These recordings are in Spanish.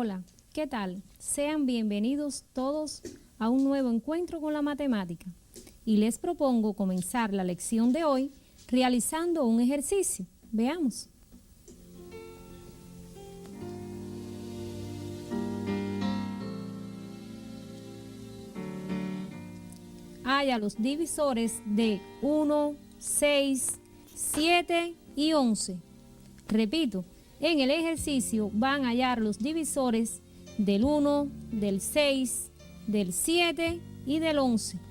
Hola, ¿qué tal? Sean bienvenidos todos a un nuevo encuentro con la matemática. Y les propongo comenzar la lección de hoy realizando un ejercicio. Veamos. Halla los divisores de 1, 6, 7 y 11. Repito, en el ejercicio van a hallar los divisores del 1, del 6, del 7 y del 11.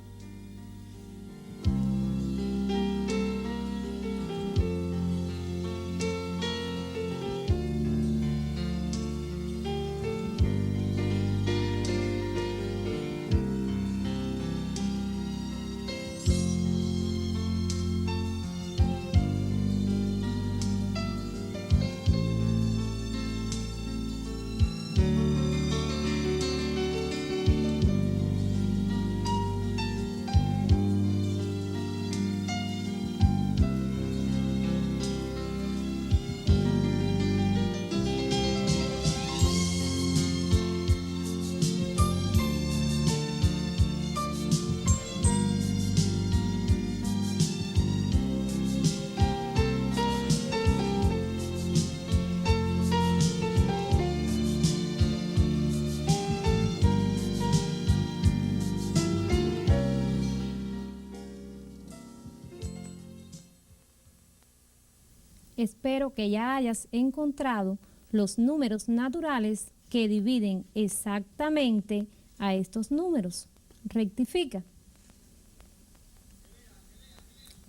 Espero que ya hayas encontrado los números naturales que dividen exactamente a estos números. Rectifica.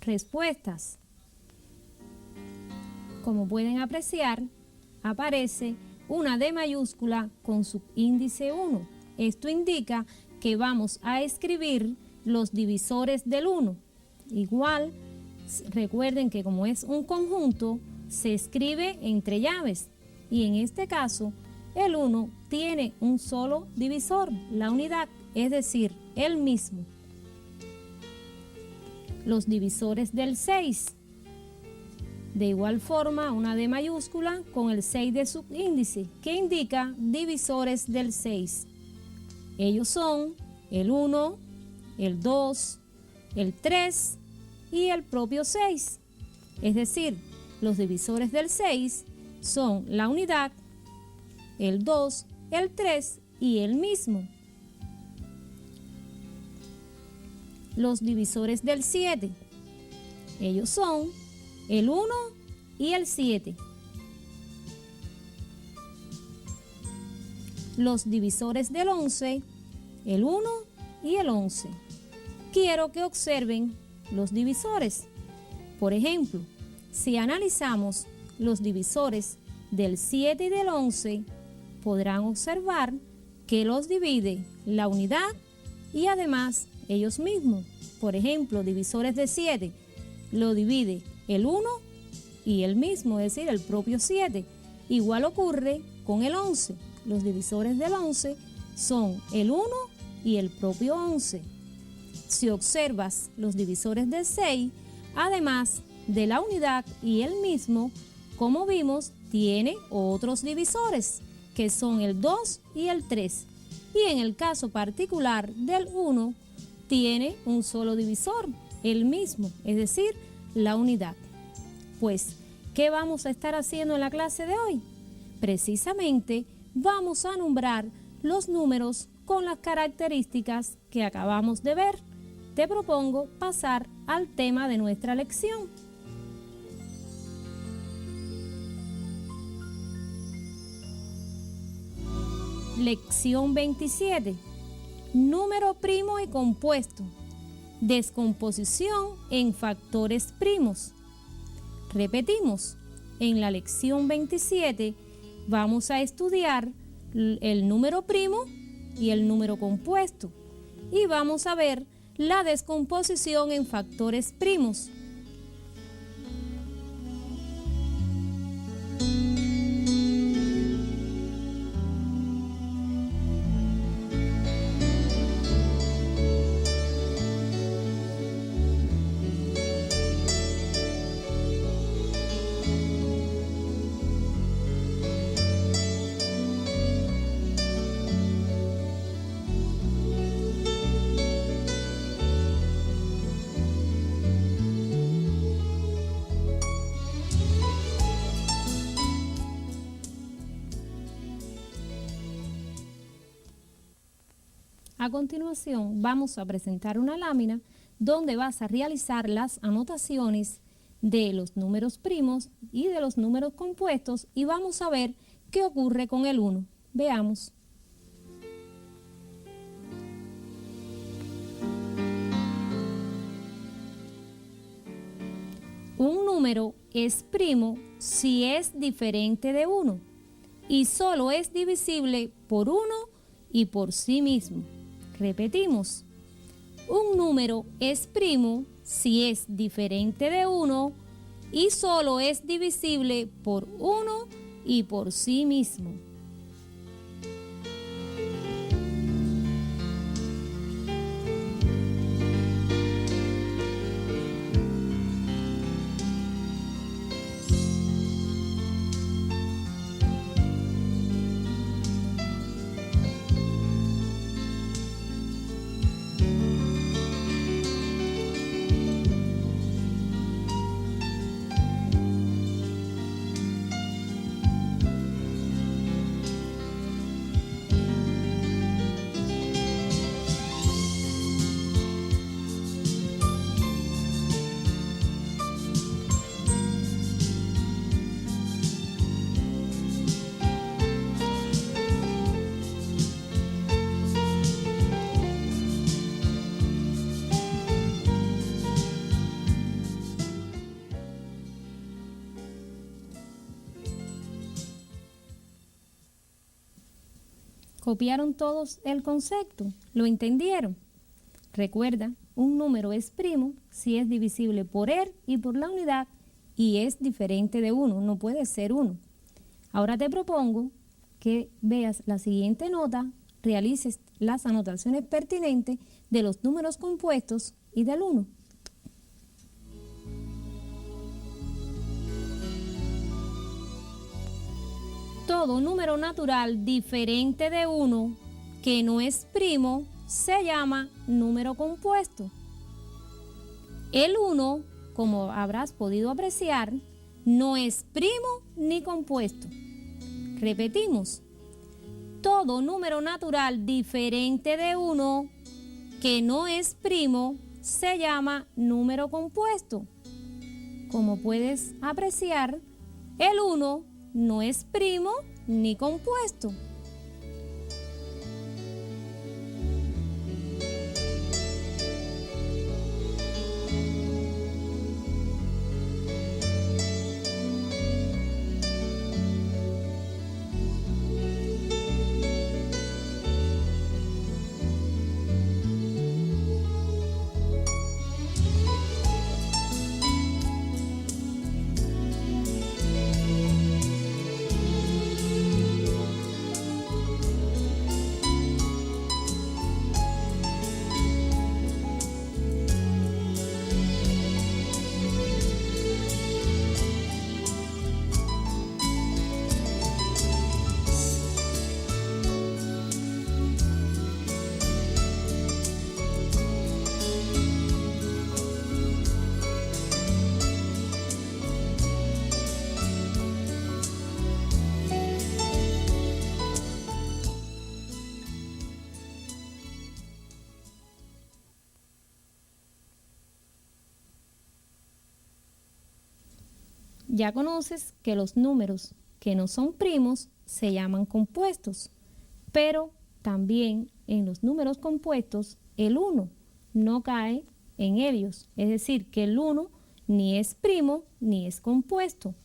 Respuestas. Como pueden apreciar, aparece una D mayúscula con subíndice 1. Esto indica que vamos a escribir los divisores del 1. Igual, recuerden que como es un conjunto, se escribe entre llaves y en este caso el 1 tiene un solo divisor, la unidad, es decir, el mismo. Los divisores del 6. De igual forma, una D mayúscula con el 6 de subíndice, que indica divisores del 6. Ellos son el 1, el 2, el 3 y el propio 6. Es decir, los divisores del 6 son la unidad, el 2, el 3 y el mismo. Los divisores del 7. Ellos son el 1 y el 7. Los divisores del 11, el 1 y el 11. Quiero que observen los divisores. Por ejemplo, si analizamos los divisores del 7 y del 11, podrán observar que los divide la unidad y además ellos mismos. Por ejemplo, divisores de 7 lo divide el 1 y el mismo, es decir, el propio 7. Igual ocurre con el 11. Los divisores del 11 son el 1 y el propio 11. Si observas los divisores del 6, además de la unidad y el mismo, como vimos, tiene otros divisores, que son el 2 y el 3. Y en el caso particular del 1, tiene un solo divisor, el mismo, es decir, la unidad. Pues, ¿qué vamos a estar haciendo en la clase de hoy? Precisamente, vamos a nombrar los números con las características que acabamos de ver. Te propongo pasar al tema de nuestra lección. Lección 27. Número primo y compuesto. Descomposición en factores primos. Repetimos, en la lección 27 vamos a estudiar el número primo y el número compuesto y vamos a ver la descomposición en factores primos. A continuación vamos a presentar una lámina donde vas a realizar las anotaciones de los números primos y de los números compuestos y vamos a ver qué ocurre con el 1. Veamos. Un número es primo si es diferente de 1 y solo es divisible por 1 y por sí mismo. Repetimos. Un número es primo si es diferente de 1 y solo es divisible por 1 y por sí mismo. ¿Copiaron todos el concepto? ¿Lo entendieron? Recuerda, un número es primo si es divisible por él y por la unidad y es diferente de 1, no puede ser 1. Ahora te propongo que veas la siguiente nota, realices las anotaciones pertinentes de los números compuestos y del 1. Todo número natural diferente de 1 que no es primo se llama número compuesto. El 1, como habrás podido apreciar, no es primo ni compuesto. Repetimos. Todo número natural diferente de 1 que no es primo se llama número compuesto. Como puedes apreciar, el 1 no es primo ni compuesto. Ya conoces que los números que no son primos se llaman compuestos, pero también en los números compuestos el 1 no cae en ellos, es decir, que el 1 ni es primo ni es compuesto.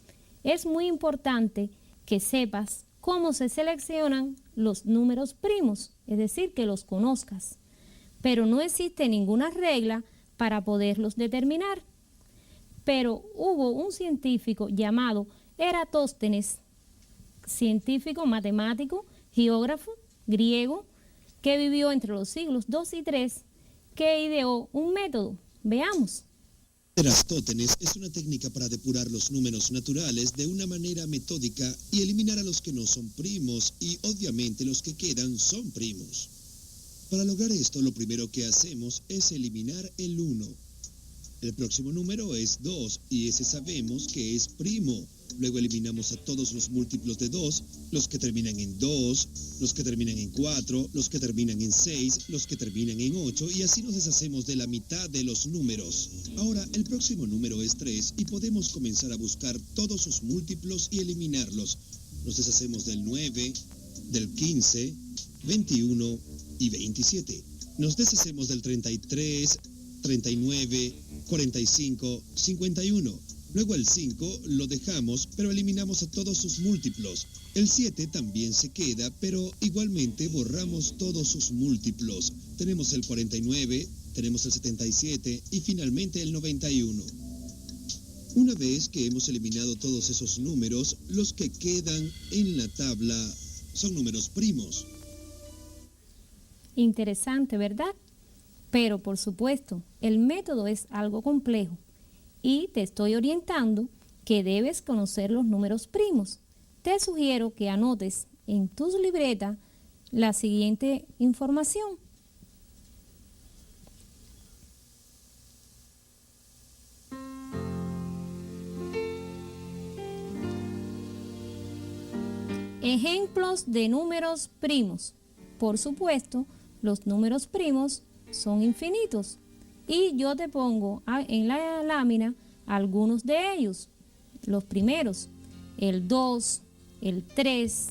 Es muy importante que sepas cómo se seleccionan los números primos, es decir, que los conozcas, pero no existe ninguna regla para poderlos determinar. Pero hubo un científico llamado Eratóstenes, científico, matemático, geógrafo, griego, que vivió entre los siglos II y III, que ideó un método. Veamos. Eratóstenes es una técnica para depurar los números naturales de una manera metódica y eliminar a los que no son primos y obviamente los que quedan son primos. Para lograr esto, lo primero que hacemos es eliminar el 1. El próximo número es 2 y ese sabemos que es primo. Luego eliminamos a todos los múltiplos de 2, los que terminan en 2, los que terminan en 4, los que terminan en 6, los que terminan en 8, y así nos deshacemos de la mitad de los números. Ahora, el próximo número es 3 y podemos comenzar a buscar todos sus múltiplos y eliminarlos. Nos deshacemos del 9, del 15, 21 y 27. Nos deshacemos del 33, 39, 45, 51. Luego el 5 lo dejamos, pero eliminamos a todos sus múltiplos. El 7 también se queda, pero igualmente borramos todos sus múltiplos. Tenemos el 49, tenemos el 77 y finalmente el 91. Una vez que hemos eliminado todos esos números, los que quedan en la tabla son números primos. Interesante, ¿verdad? Pero por supuesto, el método es algo complejo y te estoy orientando que debes conocer los números primos. Te sugiero que anotes en tus libretas la siguiente información. Ejemplos de números primos. Por supuesto, los números primos son infinitos y yo te pongo en la lámina algunos de ellos. Los primeros, el 2, el 3,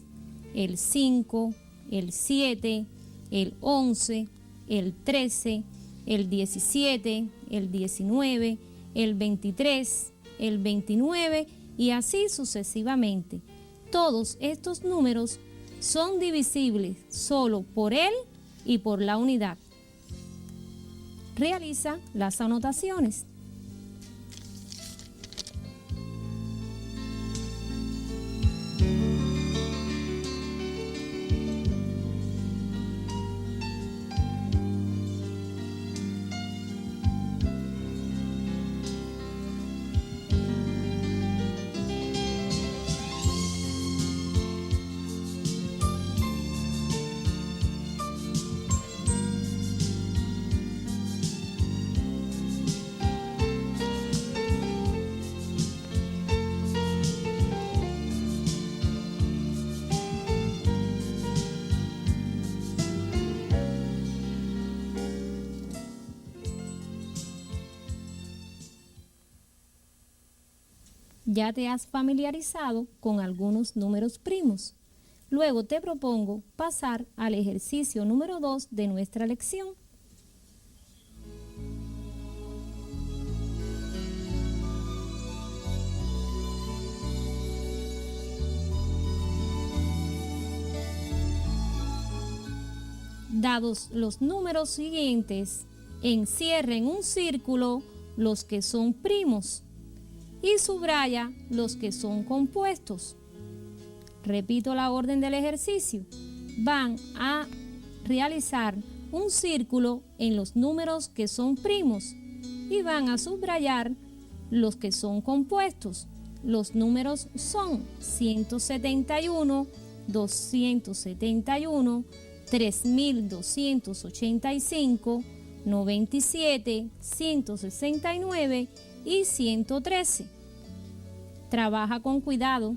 el 5, el 7, el 11, el 13, el 17, el 19, el 23, el 29 y así sucesivamente. Todos estos números son divisibles solo por él y por la unidad. Realiza las anotaciones. Ya te has familiarizado con algunos números primos. Luego te propongo pasar al ejercicio número 2 de nuestra lección. Dados los números siguientes, encierra en un círculo los que son primos y subraya los que son compuestos. Repito la orden del ejercicio. Van a realizar un círculo en los números que son primos y van a subrayar los que son compuestos. Los números son 171, 271, 3285, 97, 169 y 113. Trabaja con cuidado.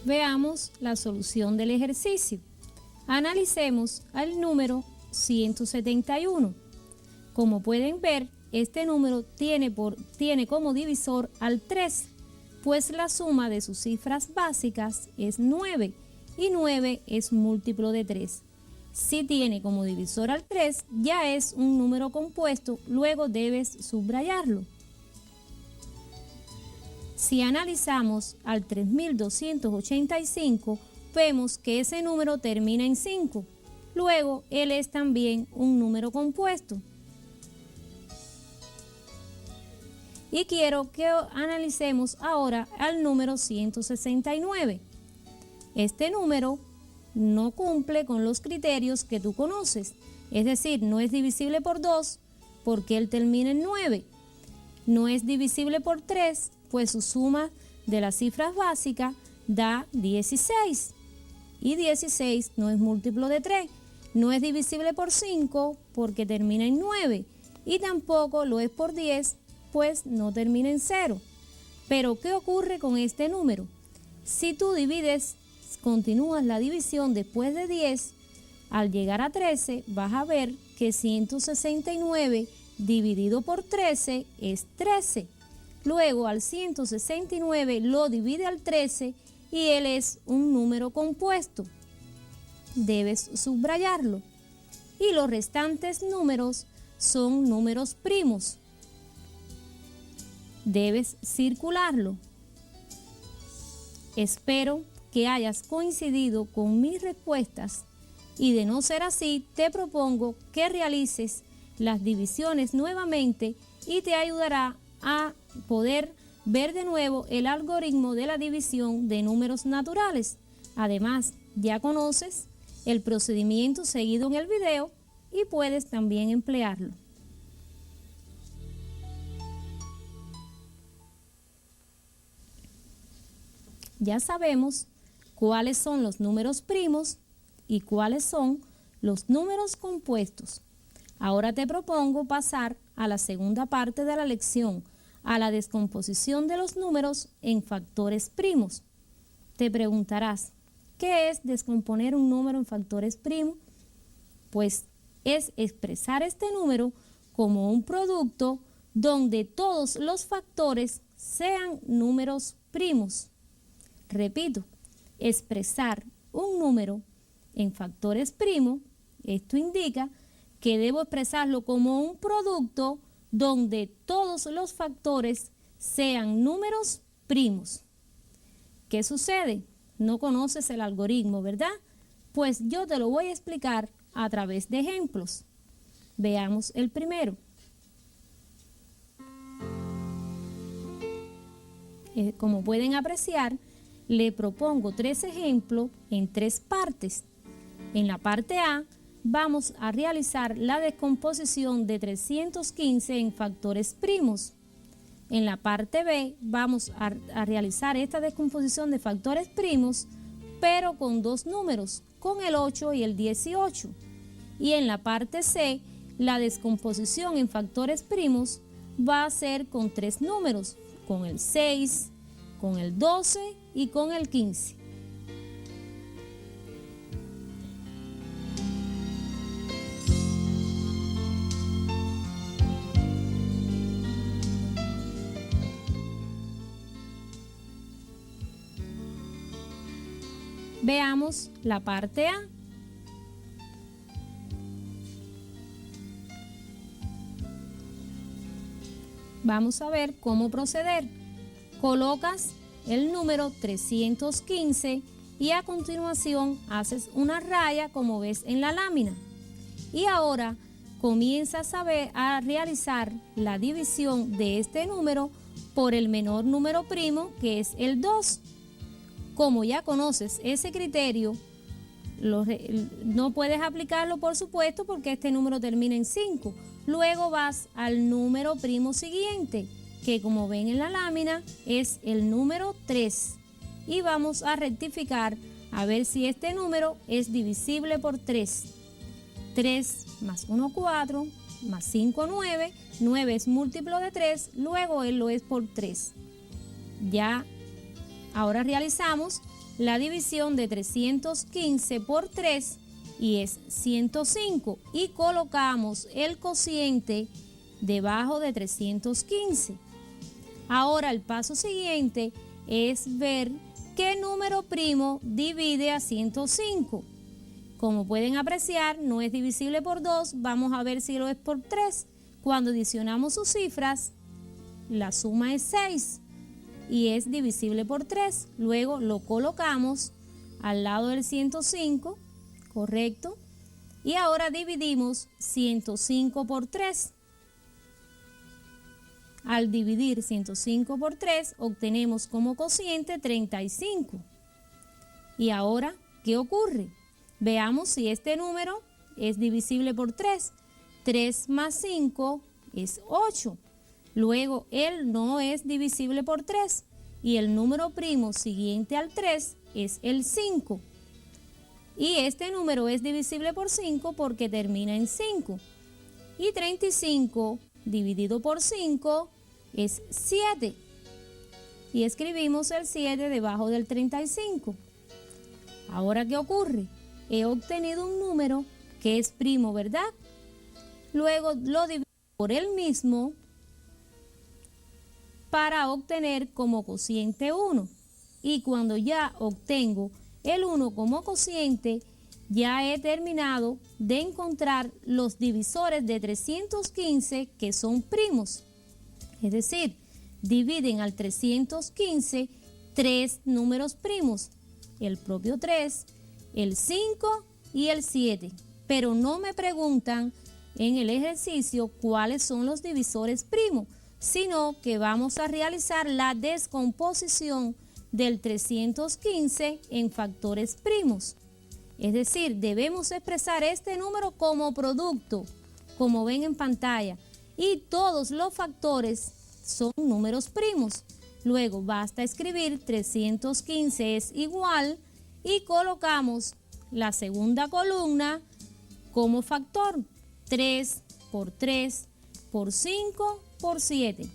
Veamos la solución del ejercicio. Analicemos al número 171. Como pueden ver, este número tiene como divisor al 3, pues la suma de sus cifras básicas es 9 y 9 es múltiplo de 3. Si tiene como divisor al 3, ya es un número compuesto, luego debes subrayarlo. Si analizamos al 3285, vemos que ese número termina en 5. Luego, él es también un número compuesto. Y quiero que analicemos ahora al número 169. Este número no cumple con los criterios que tú conoces, es decir, no es divisible por 2 porque él termina en 9. No es divisible por 3, pues su suma de las cifras básicas da 16. Y 16 no es múltiplo de 3. No es divisible por 5 porque termina en 9. Y tampoco lo es por 10, pues no termina en 0. Pero, ¿qué ocurre con este número? Si tú continúas la división después de 10, al llegar a 13, vas a ver que 169 dividido por 13 es 13. Luego al 169 lo divide al 13 y él es un número compuesto. Debes subrayarlo. Y los restantes números son números primos. Debes circularlo. Espero que hayas coincidido con mis respuestas y de no ser así, te propongo que realices las divisiones nuevamente y te ayudará a poder ver de nuevo el algoritmo de la división de números naturales. Además, ya conoces el procedimiento seguido en el video y puedes también emplearlo. Ya sabemos cuáles son los números primos y cuáles son los números compuestos. Ahora te propongo pasar a la segunda parte de la lección, a la descomposición de los números en factores primos. Te preguntarás, ¿qué es descomponer un número en factores primos? Pues es expresar este número como un producto donde todos los factores sean números primos. Repito, expresar un número en factores primos, esto indica que debo expresarlo como un producto donde todos los factores sean números primos. ¿Qué sucede? No conoces el algoritmo, ¿verdad? Pues yo te lo voy a explicar a través de ejemplos. Veamos el primero. Como pueden apreciar, le propongo 3 ejemplos en 3 partes. En la parte A vamos a realizar la descomposición de 315 en factores primos. En la parte B vamos a realizar esta descomposición de factores primos, pero con 2 números, con el 8 y el 18. Y en la parte C, la descomposición en factores primos va a ser con 3 números, con el 6, con el 12 y con el 15. Veamos la parte A. Vamos a ver cómo proceder. Colocas el número 315 y a continuación haces una raya como ves en la lámina. Y ahora comienzas a realizar la división de este número por el menor número primo, que es el 2. Como ya conoces ese criterio, no puedes aplicarlo, por supuesto, porque este número termina en 5. Luego vas al número primo siguiente, que como ven en la lámina es el número 3. Y vamos a rectificar a ver si este número es divisible por 3. 3 más 1, 4, más 5, 9. 9 es múltiplo de 3, luego él lo es por 3. Ya, ahora realizamos la división de 315 por 3 y es 105 y colocamos el cociente debajo de 315. Ahora el paso siguiente es ver qué número primo divide a 105. Como pueden apreciar, no es divisible por 2, vamos a ver si lo es por 3. Cuando adicionamos sus cifras, la suma es 6 y es divisible por 3. Luego lo colocamos al lado del 105, correcto. Y ahora dividimos 105 por 3. Al dividir 105 por 3, obtenemos como cociente 35. Y ahora, ¿qué ocurre? Veamos si este número es divisible por 3. 3 más 5 es 8. Luego, él no es divisible por 3. Y el número primo siguiente al 3 es el 5. Y este número es divisible por 5 porque termina en 5. Y 35 dividido por 5 es 7. Y escribimos el 7 debajo del 35. Ahora, ¿qué ocurre? He obtenido un número que es primo, ¿verdad? Luego lo divido por el mismo para obtener como cociente 1. Y cuando ya obtengo el 1 como cociente, ya he terminado de encontrar los divisores de 315 que son primos. Es decir, dividen al 315 tres números primos, el propio 3, el 5 y el 7. Pero no me preguntan en el ejercicio cuáles son los divisores primos, sino que vamos a realizar la descomposición del 315 en factores primos. Es decir, debemos expresar este número como producto, como ven en pantalla, y todos los factores son números primos. Luego basta escribir 315 es igual y colocamos la segunda columna como factor, 3 por 3 por 5 por 7.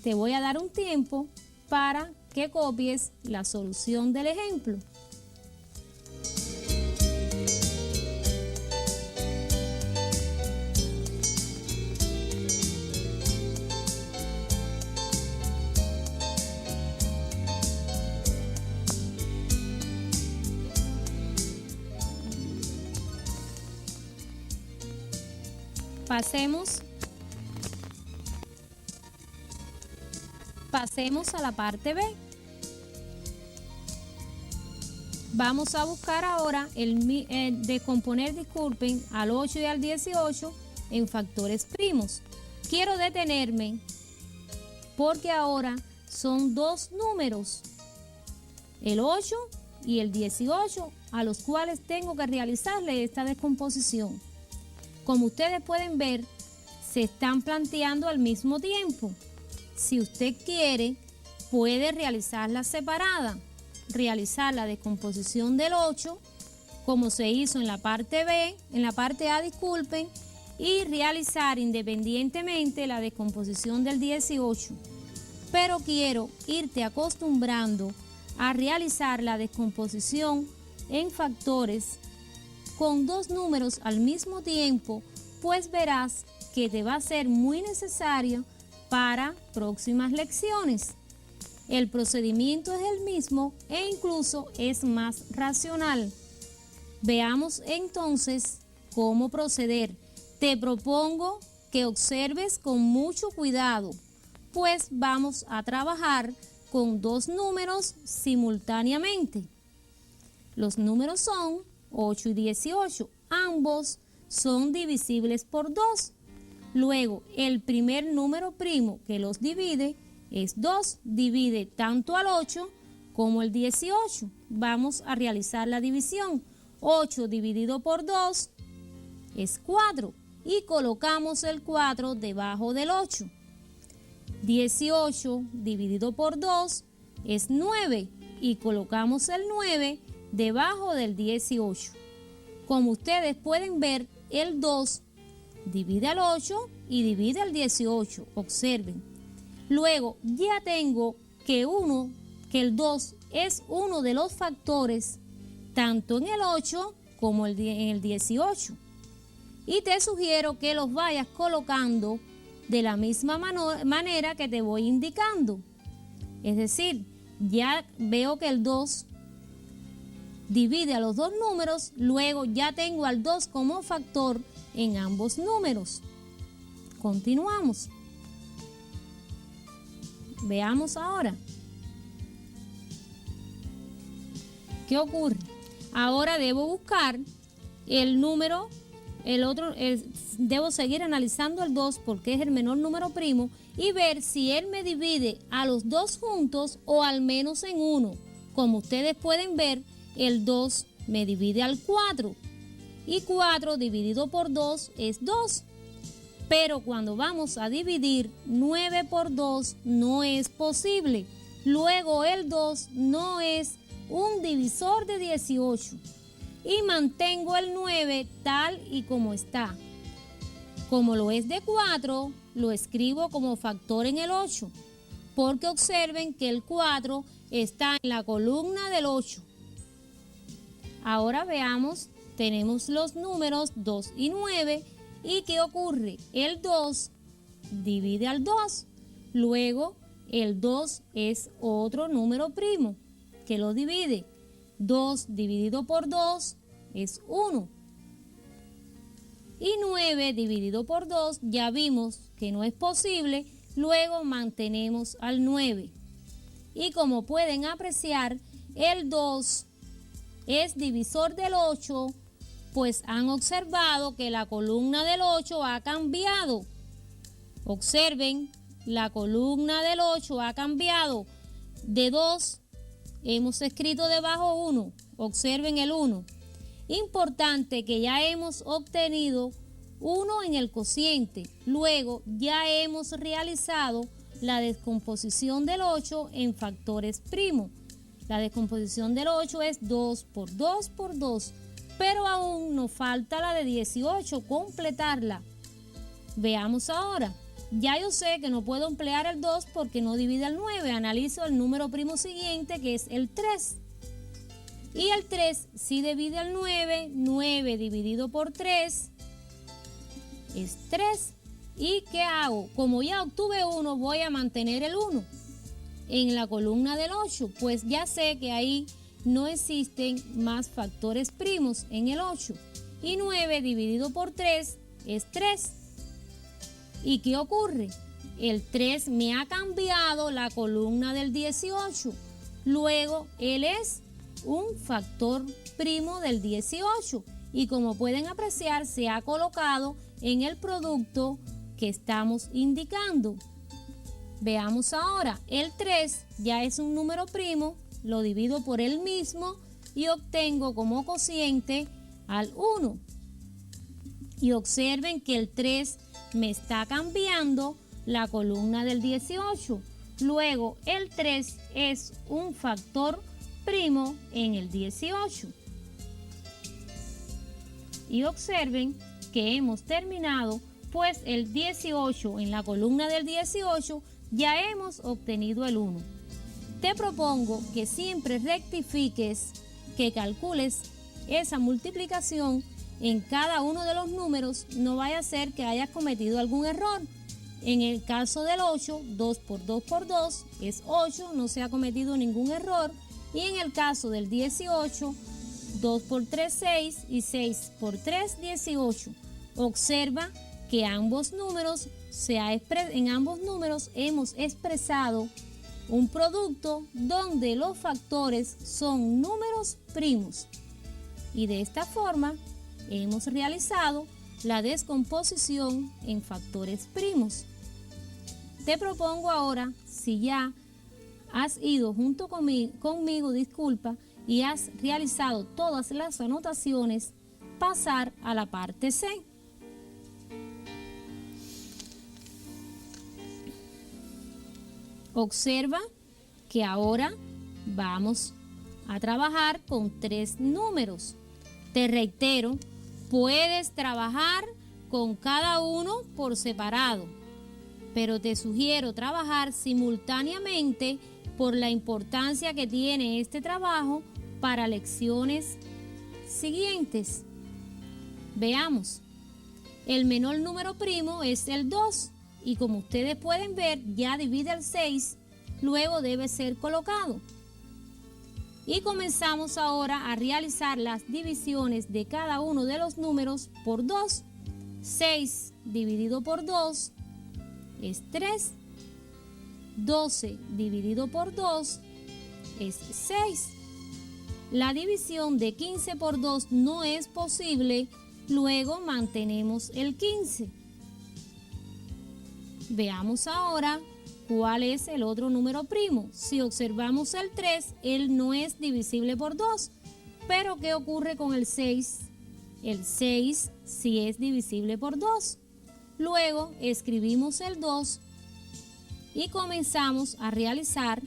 Te voy a dar un tiempo para que copies la solución del ejemplo. Pasemos a la parte B. Vamos a buscar ahora descomponer, al 8 y al 18 en factores primos. Quiero detenerme porque ahora son dos números, el 8 y el 18, a los cuales tengo que realizarle esta descomposición. Como ustedes pueden ver, se están planteando al mismo tiempo. Si usted quiere, puede realizarla separada, realizar la descomposición del 8, como se hizo en la parte B, en la parte A, disculpen, y realizar independientemente la descomposición del 18. Pero quiero irte acostumbrando a realizar la descomposición en factores con dos números al mismo tiempo, pues verás que te va a ser muy necesario para próximas lecciones. El procedimiento es el mismo e incluso es más racional. Veamos entonces cómo proceder. Te propongo que observes con mucho cuidado, pues vamos a trabajar con dos números simultáneamente. Los números son 8 y 18, ambos son divisibles por 2. Luego, el primer número primo que los divide es 2, divide tanto al 8 como el 18. Vamos a realizar la división. 8 dividido por 2 es 4 y colocamos el 4 debajo del 8. 18 dividido por 2 es 9 y colocamos el 9 debajo del 18. Como ustedes pueden ver, el 2 divide al 8 y divide al 18. Observen. Luego ya tengo que el 2 es uno de los factores tanto en el 8 como en el 18. Y te sugiero que los vayas colocando de la misma manera que te voy indicando. Es decir, ya veo que el 2 divide a los dos números, luego ya tengo al 2 como factor en ambos números. Continuamos. Veamos ahora. ¿Qué ocurre? Ahora debo buscar el número, debo seguir analizando el 2 porque es el menor número primo y ver si él me divide a los dos juntos o al menos en uno. Como ustedes pueden ver, el 2 me divide al 4 y 4 dividido por 2 es 2. Pero cuando vamos a dividir 9 por 2 no es posible. Luego el 2 no es un divisor de 18 y mantengo el 9 tal y como está. Como lo es de 4, lo escribo como factor en el 8, porque observen que el 4 está en la columna del 8. Ahora veamos, tenemos los números 2 y 9, ¿y qué ocurre? El 2 divide al 2, luego el 2 es otro número primo que lo divide. 2 dividido por 2 es 1. Y 9 dividido por 2 ya vimos que no es posible, luego mantenemos al 9. Y como pueden apreciar, el 2 es divisor del 8, pues han observado que la columna del 8 ha cambiado. Observen, la columna del 8 ha cambiado. De 2 hemos escrito debajo 1. Observen el 1. Importante que ya hemos obtenido 1 en el cociente. Luego ya hemos realizado la descomposición del 8 en factores primos. La descomposición del 8 es 2 por 2 por 2, pero aún nos falta la de 18, completarla. Veamos ahora. Ya yo sé que no puedo emplear el 2 porque no divide al 9. Analizo el número primo siguiente, que es el 3. Y el 3 sí divide al 9. 9 dividido por 3 es 3. ¿Y qué hago? Como ya obtuve 1, voy a mantener el 1 en la columna del 8, pues ya sé que ahí no existen más factores primos en el 8. Y 9 dividido por 3 es 3. ¿Y qué ocurre? El 3 me ha cambiado la columna del 18. Luego, él es un factor primo del 18. Y como pueden apreciar, se ha colocado en el producto que estamos indicando. Veamos ahora. El 3 ya es un número primo. Lo divido por él mismo y obtengo como cociente al 1. Y observen que el 3 me está cambiando la columna del 18. Luego el 3 es un factor primo en el 18. Y observen que hemos terminado, pues el 18 en la columna del 18 ya hemos obtenido el 1. Te propongo que siempre rectifiques, que calcules esa multiplicación en cada uno de los números, no vaya a ser que hayas cometido algún error. En el caso del 8, 2 por 2 por 2 es 8, no se ha cometido ningún error. Y en el caso del 18, 2 por 3, 6 y 6 por 3, 18. Observa que en ambos números hemos expresado un producto donde los factores son números primos. Y de esta forma hemos realizado la descomposición en factores primos. Te propongo ahora, si ya has ido junto conmigo, y has realizado todas las anotaciones, pasar a la parte C. Observa que ahora vamos a trabajar con 3 números. Te reitero, puedes trabajar con cada uno por separado, pero te sugiero trabajar simultáneamente por la importancia que tiene este trabajo para lecciones siguientes. Veamos. El menor número primo es el 2 y como ustedes pueden ver ya divide el 6, luego debe ser colocado. Y comenzamos ahora a realizar las divisiones de cada uno de los números por 2. 6 dividido por 2 es 3. 12 dividido por 2 es 6. La división de 15 por 2 no es posible, luego mantenemos el 15. Veamos ahora cuál es el otro número primo. Si observamos el 3, él no es divisible por 2. Pero ¿qué ocurre con el 6? El 6 sí es divisible por 2. Luego escribimos el 2 y comenzamos a realizar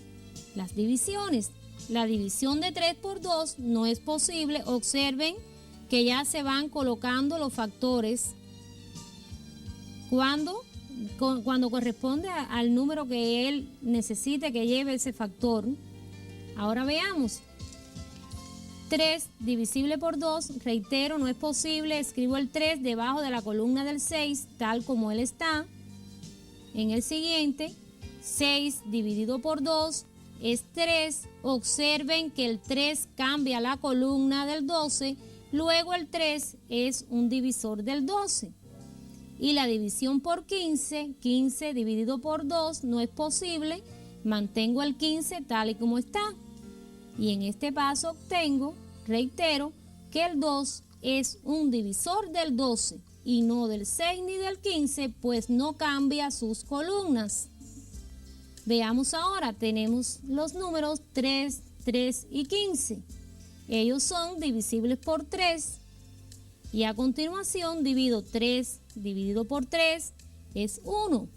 las divisiones. La división de 3 por 2 no es posible. Observen que ya se van colocando los factores cuando corresponde al número que él necesite que lleve ese factor. Ahora veamos. 3 divisible por 2, reitero, no es posible. Escribo el 3 debajo de la columna del 6, tal como él está. En el siguiente, 6 dividido por 2 es 3. Observen que el 3 cambia la columna del 12, luego el 3 es un divisor del 12. Y la división por 15, 15 dividido por 2 no es posible, mantengo el 15 tal y como está. Y en este paso obtengo, reitero, que el 2 es un divisor del 12 y no del 6 ni del 15, pues no cambia sus columnas. Veamos ahora, tenemos los números 3, 3 y 15. Ellos son divisibles por 3. Y a continuación divido 3 dividido por 3 es 1.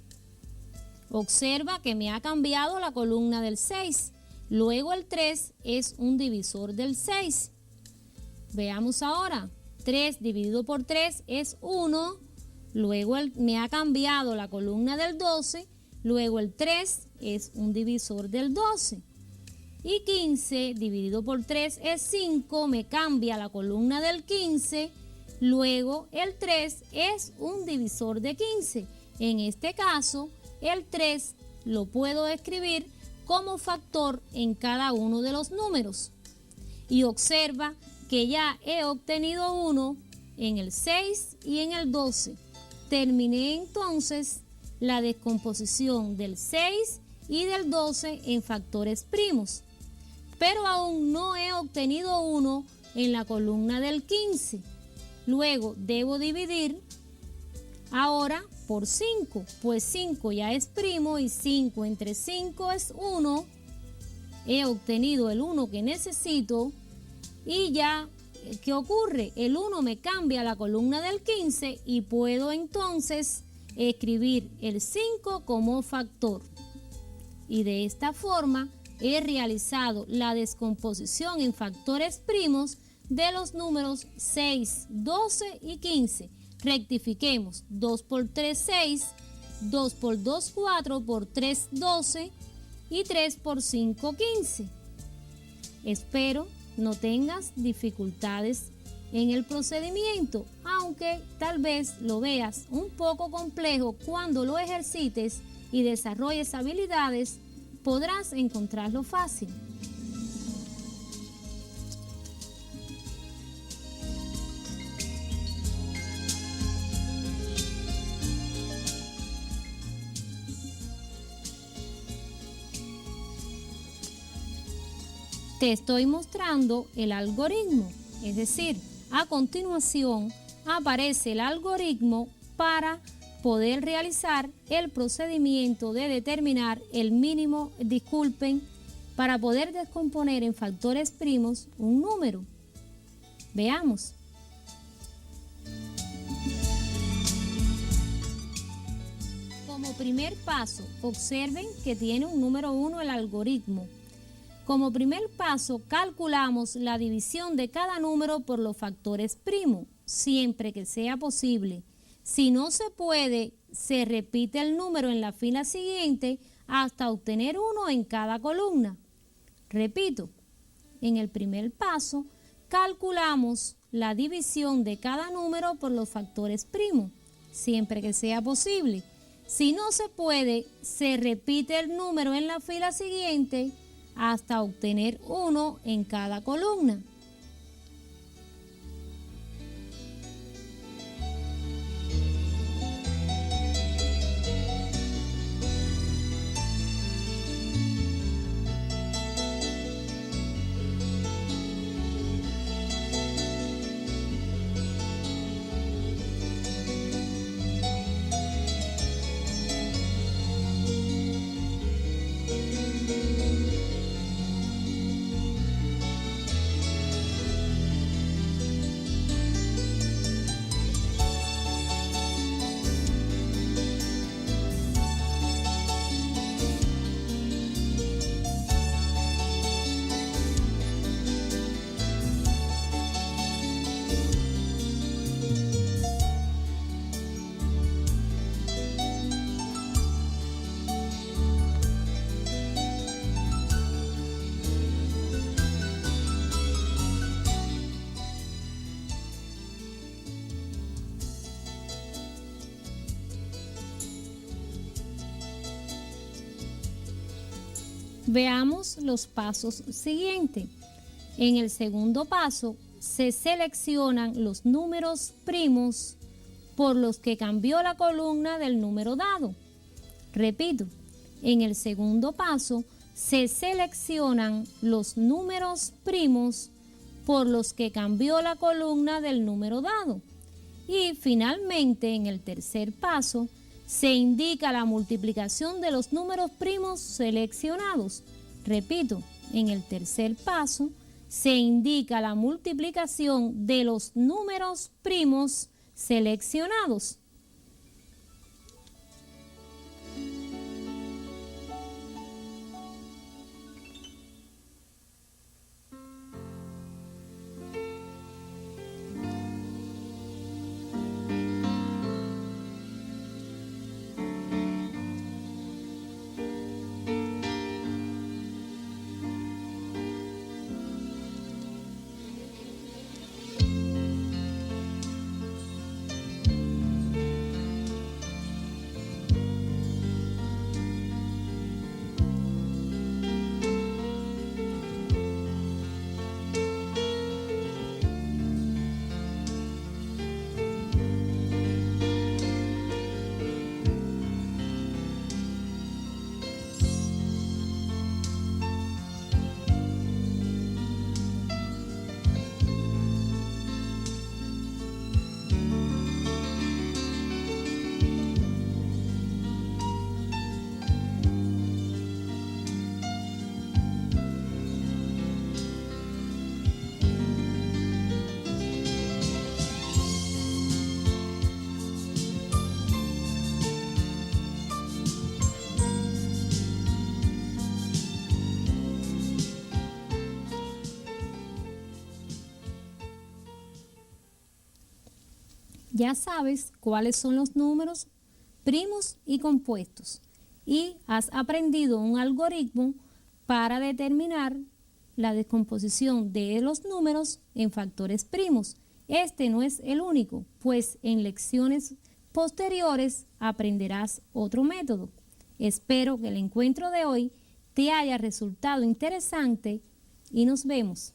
Observa que me ha cambiado la columna del 6. Luego el 3 es un divisor del 6. Veamos ahora. 3 dividido por 3 es 1. Luego me ha cambiado la columna del 12. Luego el 3 es un divisor del 12. Y 15 dividido por 3 es 5. Me cambia la columna del 15. Luego el 3 es un divisor de 15. En este caso, el 3 lo puedo escribir como factor en cada uno de los números. Y observa que ya he obtenido 1 en el 6 y en el 12. Terminé entonces la descomposición del 6 y del 12 en factores primos. Pero aún no he obtenido 1 en la columna del 15. Luego debo dividir ahora por 5, pues 5 ya es primo y 5 entre 5 es 1. He obtenido el 1 que necesito y ya, ¿qué ocurre? El 1 me cambia la columna del 15 y puedo entonces escribir el 5 como factor. Y de esta forma he realizado la descomposición en factores primos de los números 6, 12 y 15. Rectifiquemos. 2 por 3, 6. 2 por 2, 4. Por 3, 12. Y 3 por 5, 15. Espero no tengas dificultades en el procedimiento, aunque tal vez lo veas un poco complejo. Cuando lo ejercites y desarrolles habilidades, podrás encontrarlo fácil. Te estoy mostrando el algoritmo, es decir, a continuación aparece el algoritmo para poder realizar el procedimiento de determinar el mínimo, para poder descomponer en factores primos un número. Veamos. Como primer paso, observen que tiene un número 1 el algoritmo. Como primer paso, calculamos la división de cada número por los factores primos, siempre que sea posible. Si no se puede, se repite el número en la fila siguiente hasta obtener 1 en cada columna. Repito, en el primer paso calculamos la división de cada número por los factores primos, siempre que sea posible. Si no se puede, se repite el número en la fila siguiente hasta obtener 1 en cada columna. Veamos los pasos siguientes. En el segundo paso, se seleccionan los números primos por los que cambió la columna del número dado. Repito, en el segundo paso, se seleccionan los números primos por los que cambió la columna del número dado. Y finalmente, en el tercer paso, se indica la multiplicación de los números primos seleccionados. Repito, en el tercer paso se indica la multiplicación de los números primos seleccionados. Ya sabes cuáles son los números primos y compuestos y has aprendido un algoritmo para determinar la descomposición de los números en factores primos. Este no es el único, pues en lecciones posteriores aprenderás otro método. Espero que el encuentro de hoy te haya resultado interesante y nos vemos.